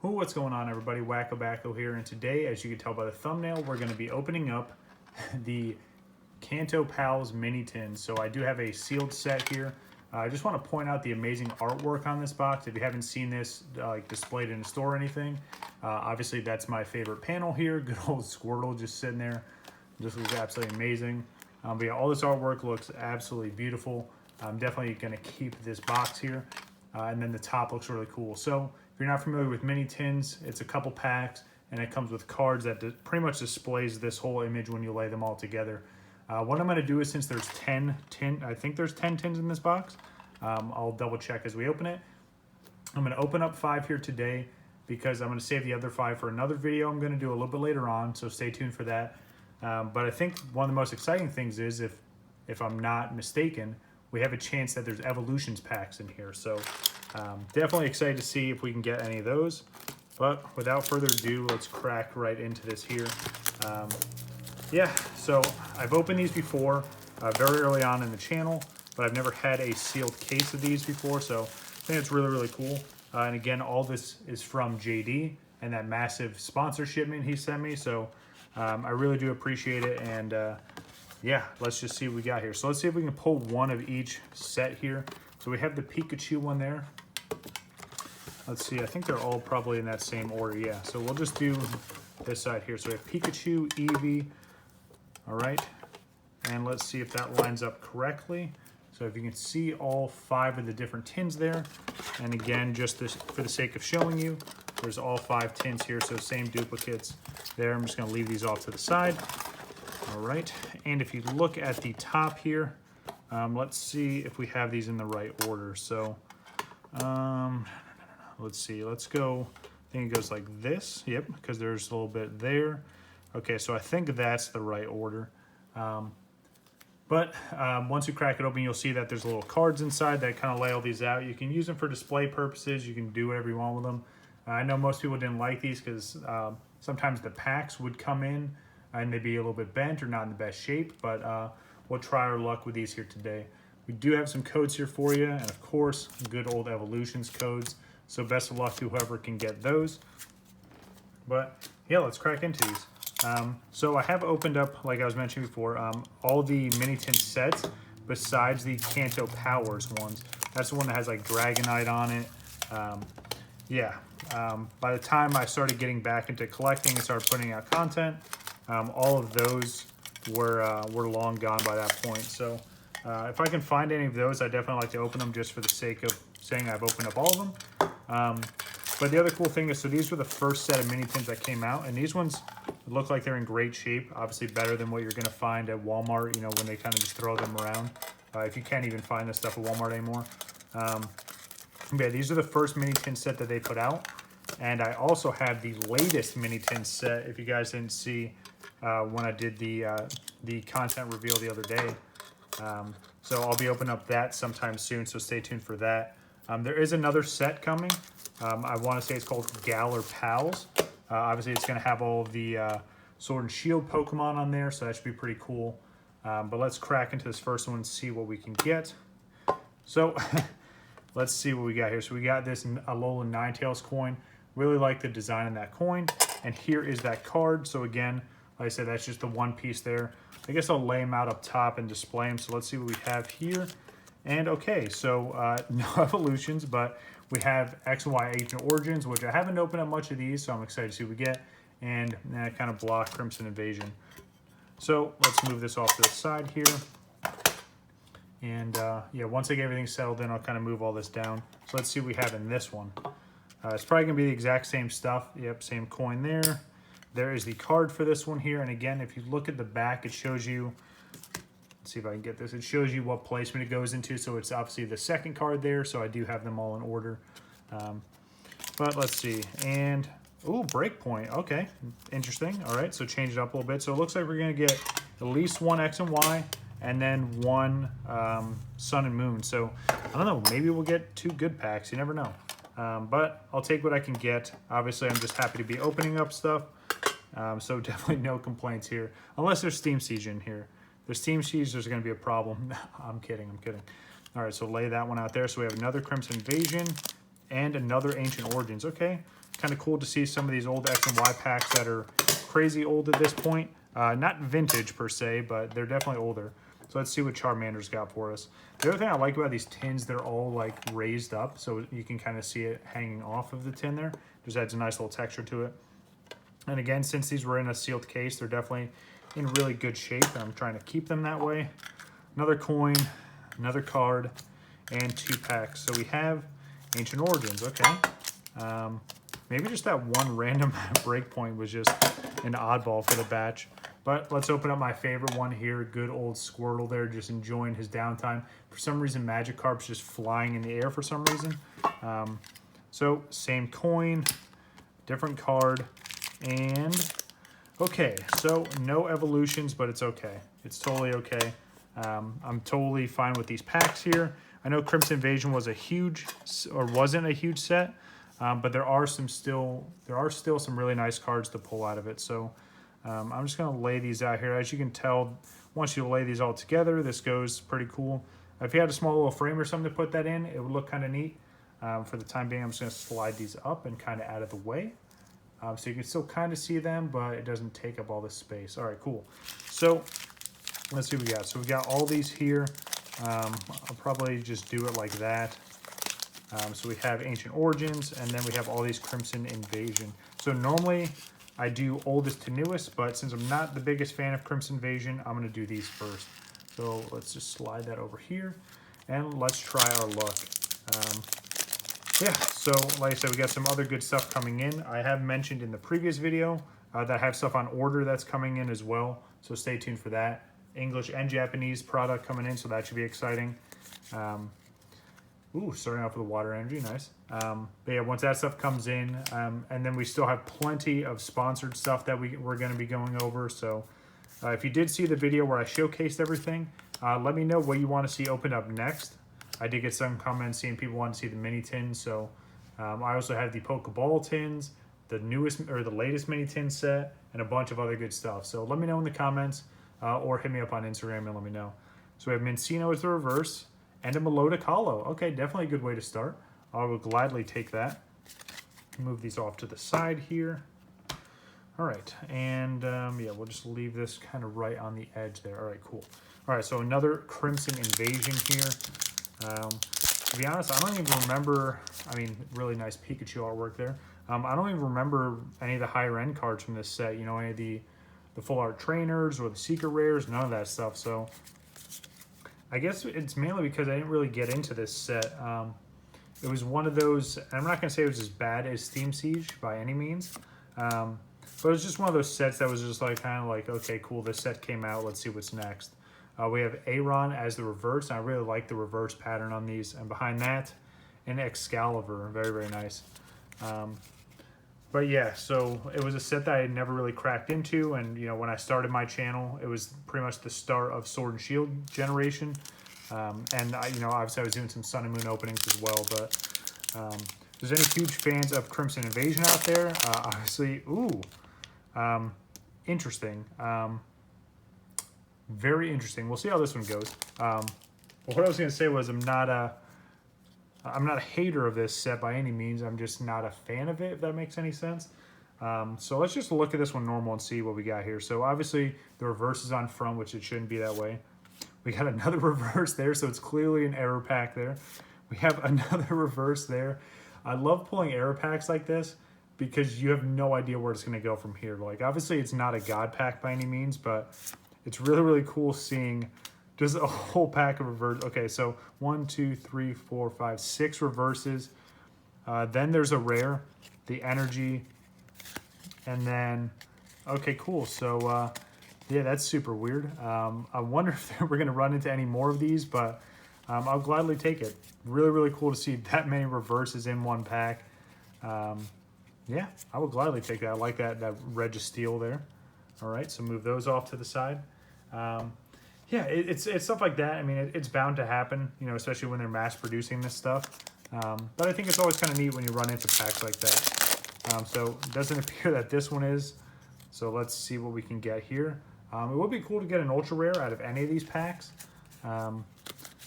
What's going on, everybody? WakoBako here, and today, as you can tell by the thumbnail, we're going to be opening up the Kanto Pals mini tins. So I do have a sealed set here. I just want to point out the amazing artwork on this box. If you haven't seen this displayed in a store or anything, obviously that's my favorite panel here. Good old Squirtle just sitting there. This looks absolutely amazing. But yeah, all this artwork looks absolutely beautiful. I'm definitely going to keep this box here. And then the top looks really cool. So if you're not familiar with mini tins, it's a couple packs and it comes with cards that pretty much displays this whole image when you lay them all together. What I'm going to do is, since there's 10, I think there's 10 tins in this box. I'll double check as we open it. I'm going to open up 5 here today because I'm going to save the other 5 for another video I'm going to do a little bit later on, so stay tuned for that. But I think one of the most exciting things is, if I'm not mistaken, we have a chance that there's evolutions packs in here. So definitely excited to see if we can get any of those. But without further ado, let's crack right into this here. Yeah, so I've opened these before very early on in the channel, but I've never had a sealed case of these before. So I think it's really, really cool. And again, all this is from JD and that massive sponsor shipment he sent me. So I really do appreciate it. And yeah, let's just see what we got here. So let's see if we can pull one of each set here. So we have the Pikachu one there. Let's see, I think they're all probably in that same order, yeah. So we'll just do this side here. So we have Pikachu, Eevee, all right. And let's see if that lines up correctly. So if you can see all 5 of the different tins there. And again, just this, for the sake of showing you, there's all 5 tins here, so same duplicates there. I'm just gonna leave these off to the side. All right, and if you look at the top here, let's see if we have these in the right order. So let's see, let's go, I think it goes like this. Yep, because there's a little bit there. Okay, so I think that's the right order. But once you crack it open, you'll see that there's little cards inside that kind of lay all these out. You can use them for display purposes. You can do whatever you want with them. I know most people didn't like these because sometimes the packs would come in and they'd be a little bit bent or not in the best shape, but we'll try our luck with these here today. We do have some codes here for you, and of course, good old Evolutions codes. So best of luck to whoever can get those. But yeah, let's crack into these. So I have opened up, like I was mentioning before, all the mini tin sets besides the Kanto Powers ones. That's the one that has like Dragonite on it. Yeah, by the time I started getting back into collecting and started putting out content, all of those were long gone by that point. So if I can find any of those, I definitely like to open them just for the sake of saying I've opened up all of them. But the other cool thing is, so these were the first set of mini tins that came out, and these ones look like they're in great shape. Obviously better than what you're going to find at Walmart, you know, when they kind of just throw them around. If you can't even find this stuff at Walmart anymore. Yeah, these are the first mini tin set that they put out. And I also have the latest mini tin set, if you guys didn't see when I did the content reveal the other day. So I'll be opening up that sometime soon, so stay tuned for that. There is another set coming. I want to say it's called Galar Pals. Obviously, it's going to have all of the Sword and Shield Pokemon on there, so that should be pretty cool. But let's crack into this first one and see what we can get. So let's see what we got here. So we got this Alola Ninetales coin. Really like the design of that coin. And here is that card. So again, like I said, that's just the one piece there. I guess I'll lay them out up top and display them. So let's see what we have here. And okay, so no evolutions, but we have X and Y Ancient Origins, which I haven't opened up much of these, so I'm excited to see what we get. And kind of block Crimson Invasion. So let's move this off to the side here. And yeah, once I get everything settled in, I'll kind of move all this down. So let's see what we have in this one. It's probably going to be the exact same stuff. Yep, same coin there. There is the card for this one here. And again, if you look at the back, it shows you, let's see if I can get this. It shows you what placement it goes into. So it's obviously the second card there. So I do have them all in order. But let's see. And, ooh, Breakpoint. Okay, interesting. All right, so change it up a little bit. So it looks like we're going to get at least one X and Y and then one Sun and Moon. So I don't know, maybe we'll get 2 good packs. You never know. But I'll take what I can get. Obviously, I'm just happy to be opening up stuff. So definitely no complaints here. Unless there's Steam Siege in here. If there's Steam Siege, there's going to be a problem. I'm kidding. All right, so lay that one out there. So we have another Crimson Invasion. and another Ancient Origins. Okay, kind of cool to see some of these old X and Y packs that are crazy old at this point. Not vintage per se, but they're definitely older. So let's see what Charmander's got for us. The other thing I like about these tins, they're all like raised up, so you can kind of see it hanging off of the tin there. Just adds a nice little texture to it. And again, since these were in a sealed case, they're definitely in really good shape, and I'm trying to keep them that way. Another coin, another card, and 2 packs. So we have Ancient Origins, okay. Maybe just that one random breakpoint was just an oddball for the batch. But let's open up my favorite one here. Good old Squirtle there, just enjoying his downtime. For some reason, Magikarp's just flying in the air for some reason. So same coin, different card, and okay. So no evolutions, but it's okay. It's totally okay. I'm totally fine with these packs here. I know Crimson Invasion was a huge, or wasn't a huge set, but there are still some really nice cards to pull out of it. So I'm just gonna lay these out here. As you can tell, once you lay these all together, this goes pretty cool. If you had a small little frame or something to put that in, it would look kind of neat. For the time being, I'm just gonna slide these up and kind of out of the way. So you can still kind of see them, but it doesn't take up all this space. All right, cool. So let's see what we got. So we got all these here. I'll probably just do it like that. So we have Ancient Origins, and then we have all these Crimson Invasion. So normally I do oldest to newest, but since I'm not the biggest fan of Crimson Invasion, I'm gonna do these first. So let's just slide that over here, and let's try our luck. Yeah, so like I said, we got some other good stuff coming in. I have mentioned in the previous video that I have stuff on order that's coming in as well, so stay tuned for that. English and Japanese product coming in, so that should be exciting. Ooh, starting off with the water energy, nice. But yeah, once that stuff comes in, and then we still have plenty of sponsored stuff that we're going to be going over. So if you did see the video where I showcased everything, let me know what you want to see opened up next. I did get some comments saying people want to see the mini tins, so I also have the Pokeball tins, the newest or the latest mini tin set, and a bunch of other good stuff. So let me know in the comments, or hit me up on Instagram and let me know. So we have Mincino as the reverse, and a Melodic Hollow. Okay, definitely a good way to start. I will gladly take that. Move these off to the side here. All right, and yeah, we'll just leave this kind of right on the edge there. All right, cool. All right, so another Crimson Invasion here. To be honest, I don't even remember, I mean, really nice Pikachu artwork there. I don't even remember any of the higher end cards from this set, you know, any of the full art trainers or the secret rares, none of that stuff. So I guess it's mainly because I didn't really get into this set. It was one of those, and I'm not going to say it was as bad as Steam Siege by any means, but it was just one of those sets that was just like kind of like, okay, cool, this set came out, let's see what's next. We have Aron as the reverse, and I really like the reverse pattern on these. And behind that, an Excalibur, very, very nice. But yeah, so it was a set that I had never really cracked into, and you know, when I started my channel, it was pretty much the start of Sword and Shield generation. And you know, obviously I was doing some Sun and Moon openings as well, but if there's any huge fans of Crimson Invasion out there, obviously, ooh, interesting. Very interesting. We'll see how this one goes. What I was going to say was I'm not a hater of this set by any means. I'm just not a fan of it, if that makes any sense. So let's just look at this one normal and see what we got here. So obviously the reverse is on front, which it shouldn't be that way. We got another reverse there, so it's clearly an error pack there. We have another reverse there. I love pulling error packs like this because you have no idea where it's going to go from here. Like, obviously it's not a god pack by any means, but it's really, really cool seeing just a whole pack of reverse. Okay, so 1, 2, 3, 4, 5, 6 reverses. Then there's a rare, the energy, and then, okay, cool. So, yeah, that's super weird. I wonder if we're going to run into any more of these, but I'll gladly take it. Really, really cool to see that many reverses in one pack. Yeah, I would gladly take that. I like that Registeel there. All right, so move those off to the side. Yeah, it's stuff like that. I mean, it's bound to happen, you know, especially when they're mass producing this stuff. But I think it's always kind of neat when you run into packs like that. So it doesn't appear that this one is. So let's see what we can get here. It would be cool to get an ultra rare out of any of these packs.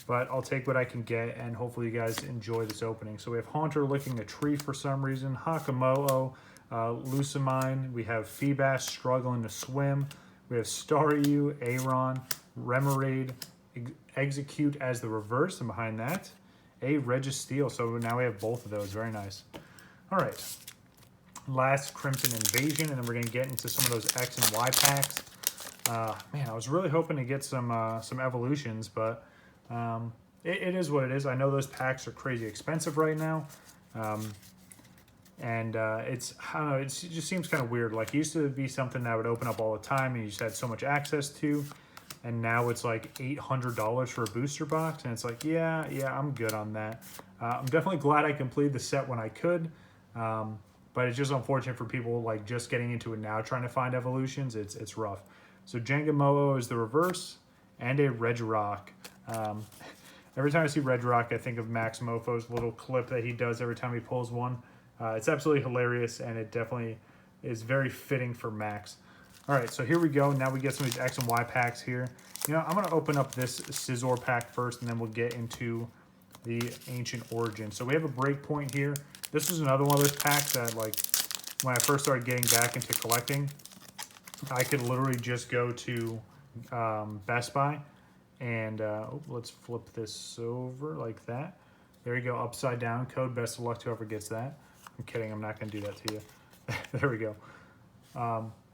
but I'll take what I can get, and hopefully you guys enjoy this opening. So we have Haunter licking a tree for some reason, Hakamo'o, Lucamine, we have Feebas struggling to swim, we have Staryu, Aron, Remoraid, Execute as the reverse, and behind that, a Registeel. So now we have both of those, very nice. All right, last Crimson Invasion, and then we're gonna get into some of those X and Y packs. Man, I was really hoping to get some evolutions, but it is what it is. I know those packs are crazy expensive right now, and it's, I don't know, it just seems kind of weird. Like, it used to be something that would open up all the time and you just had so much access to, and now it's like $800 for a booster box, and it's like, yeah, I'm good on that. I'm definitely glad I completed the set when I could, but it's just unfortunate for people like just getting into it now, trying to find evolutions. It's rough. So Jengamo'o is the reverse, and a Regirock. Every time I see Regirock, I think of Max Mofo's little clip that he does every time he pulls one. It's absolutely hilarious, and it definitely is very fitting for Max. All right, so here we go. Now we get some of these X and Y packs here. You know, I'm going to open up this Scizor pack first, and then we'll get into the Ancient Origin. So we have a breakpoint here. This is another one of those packs that, like, when I first started getting back into collecting, I could literally just go to Best Buy and let's flip this over like that. There you go, upside down code. Best of luck to whoever gets that. I'm kidding, I'm not going to do that to you. There we go.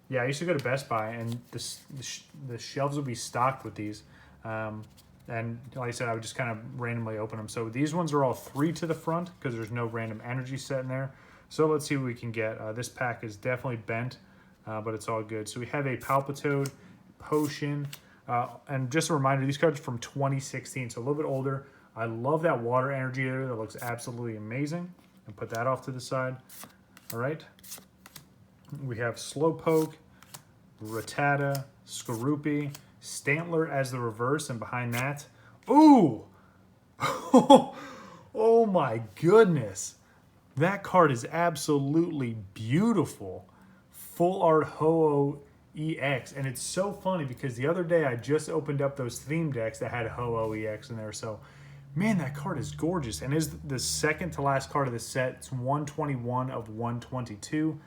Yeah, I used to go to Best Buy, and the shelves would be stocked with these. And like I said, I would just kind of randomly open them. So these ones are all 3 to the front because there's no random energy set in there. So let's see what we can get. This pack is definitely bent, but it's all good. So we have a Palpitoad, Potion, and just a reminder, these cards are from 2016, so a little bit older. I love that water energy there. That looks absolutely amazing. And put that off to the side. All right. We have Slowpoke, Rattata, Skorupi, Stantler as the reverse, and behind that, ooh! Oh my goodness. That card is absolutely beautiful. Full Art Ho-Oh EX, and it's so funny because the other day I just opened up those theme decks that had Ho-Oh EX in there, so man, that card is gorgeous, and is the second to last card of the set. It's 121 of 122.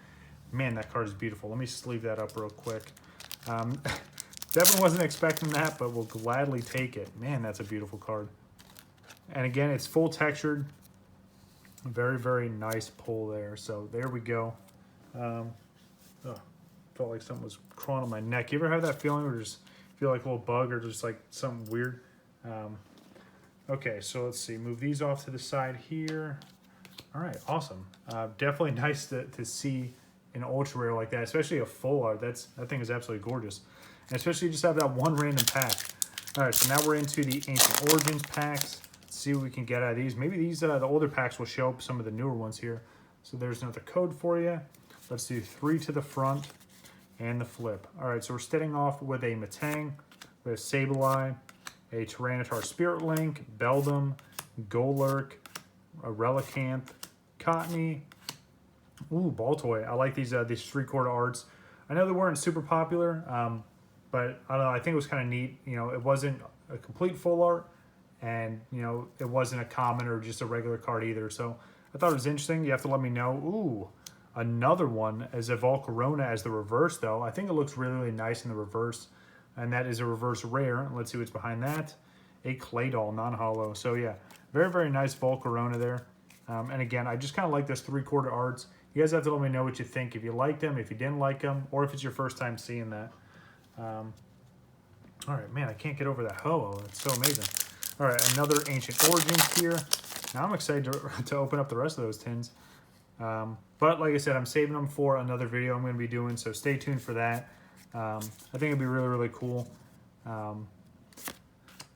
Man, that card is beautiful. Let me sleeve that up real quick. Definitely wasn't expecting that, but we'll gladly take it. Man, that's a beautiful card. And again, it's full textured. Very, very nice pull there. So there we go. Felt like something was crawling on my neck. You ever have that feeling where you just feel like a little bug or just like something weird? Okay, so let's see. Move these off to the side here. All right, awesome. Definitely nice to see an ultra rare like that, especially a full art. That thing is absolutely gorgeous. And especially just have that one random pack. All right, so now we're into the Ancient Origins packs. Let's see what we can get out of these. Maybe these, the older packs will show up some of the newer ones here. So there's another code for you. Let's do 3 to the front and the flip. All right, so we're starting off with a Metang, we have Sableye, a Tyranitar Spirit Link, Beldum, Golurk, a Relicanth, Cottony. Ooh, Baltoy. I like these 3-quarter arts. I know they weren't super popular, but I don't know. I think it was kind of neat. You know, it wasn't a complete full art, and you know, it wasn't a common or just a regular card either. So I thought it was interesting. You have to let me know. Ooh, another one as a Volcarona as the reverse, though. I think it looks really, really nice in the reverse, and that is a reverse rare. Let's see what's behind that. A Claydol, non-holo. So yeah, very, very nice Volcarona there. And again, I just kind of like this 3-quarter arts. You guys have to let me know what you think. If you liked them, if you didn't like them, or if it's your first time seeing that. All right, man, I can't get over that Ho-Oh. It's so amazing. All right, another Ancient Origins here. Now I'm excited to open up the rest of those tins. But like I said, I'm saving them for another video I'm going to be doing, so stay tuned for that. I think it'd be really, really cool.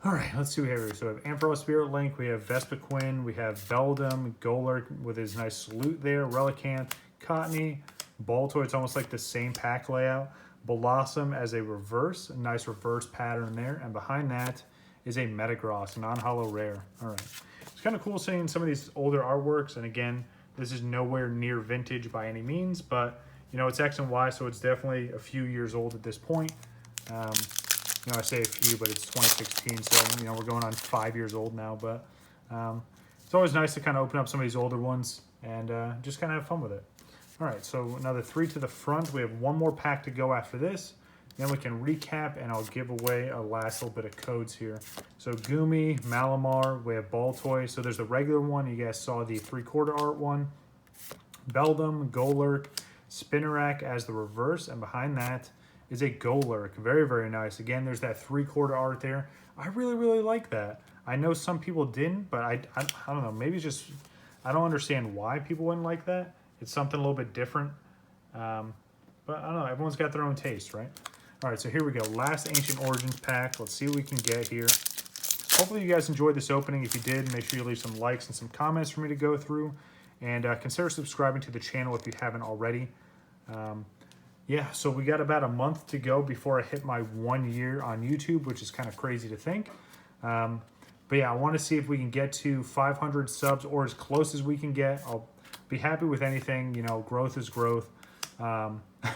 All right, let's see what we have here. So we have Ampharos Spirit Link, we have Vespiquen, we have Beldum, Golurk with his nice salute there, Relicanth, Cottony, Baltoy. It's almost like the same pack layout. Blossom as a reverse, a nice reverse pattern there. And behind that is a Metagross, non-holo rare. All right. It's kind of cool seeing some of these older artworks. And again, this is nowhere near vintage by any means, but you know, it's X and Y, so it's definitely a few years old at this point. You know, I say a few, but it's 2016, so, you know, we're going on 5 years old now. But it's always nice to kind of open up some of these older ones and just kind of have fun with it. All right, so another 3 to the front. We have one more pack to go after this. Then we can recap, and I'll give away a last little bit of codes here. So Gumi, Malamar, we have Ball Toy. So there's the regular one. You guys saw the 3/4 art one. Beldum, Golurk, Spinnerack as the reverse, and behind that is a Golurk. Very, very nice. Again, there's that 3/4 art there. I really, really like that. I know some people didn't, but I don't know. Maybe it's just, I don't understand why people wouldn't like that. It's something a little bit different. But I don't know. Everyone's got their own taste, right? All right, so here we go. Last Ancient Origins pack. Let's see what we can get here. Hopefully you guys enjoyed this opening. If you did, make sure you leave some likes and some comments for me to go through. And consider subscribing to the channel if you haven't already. Yeah, so we got about a month to go before I hit my 1 year on YouTube, which is kind of crazy to think. But yeah, I want to see if we can get to 500 subs or as close as we can get. I'll be happy with anything. You know, growth is growth.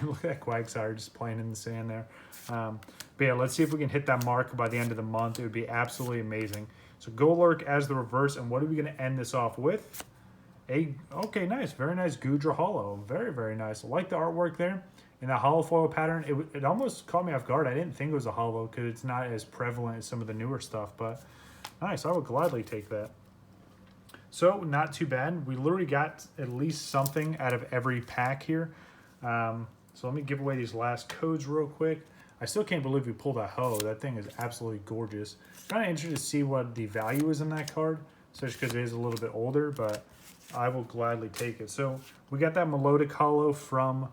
Look at that Quagsire just playing in the sand there. But yeah, let's see if we can hit that mark by the end of the month. It would be absolutely amazing. So Golurk as the reverse, and what are we going to end this off with? Okay, nice. Very nice Gudra Hollow. Very, very nice. I like the artwork there. In that hollow foil pattern, it almost caught me off guard. I didn't think it was a hollow because it's not as prevalent as some of the newer stuff, but nice. I would gladly take that. So, not too bad. We literally got at least something out of every pack here. So let me give away these last codes real quick. I still can't believe we pulled a Ho. That thing is absolutely gorgeous. Kind of interested to see what the value is in that card, especially because it is a little bit older, but I will gladly take it. So we got that Melodic Hollow from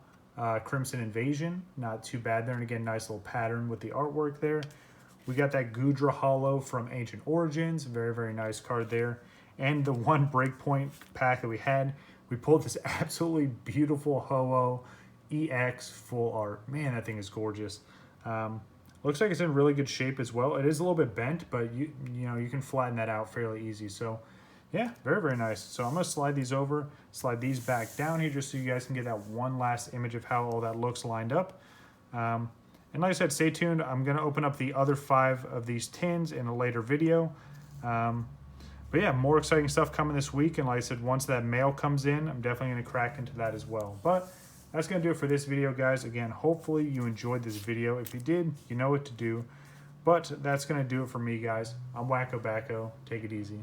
Crimson Invasion. Not too bad there. And again, nice little pattern with the artwork there. We got that Gudra Hollow from Ancient Origins. Very, very nice card there. And the one Breakpoint pack that we had, we pulled this absolutely beautiful Ho-Oh EX full art. Man, that thing is gorgeous. Looks like it's in really good shape as well. It is a little bit bent, but you know, you can flatten that out fairly easy. So yeah, very, very nice. So I'm going to slide these over, slide these back down here just so you guys can get that one last image of how all that looks lined up. And like I said, stay tuned. I'm going to open up the other 5 of these tins in a later video. But yeah, more exciting stuff coming this week. And like I said, once that mail comes in, I'm definitely going to crack into that as well. But that's going to do it for this video, guys. Again, hopefully you enjoyed this video. If you did, you know what to do. But that's going to do it for me, guys. I'm WakoBako. Take it easy.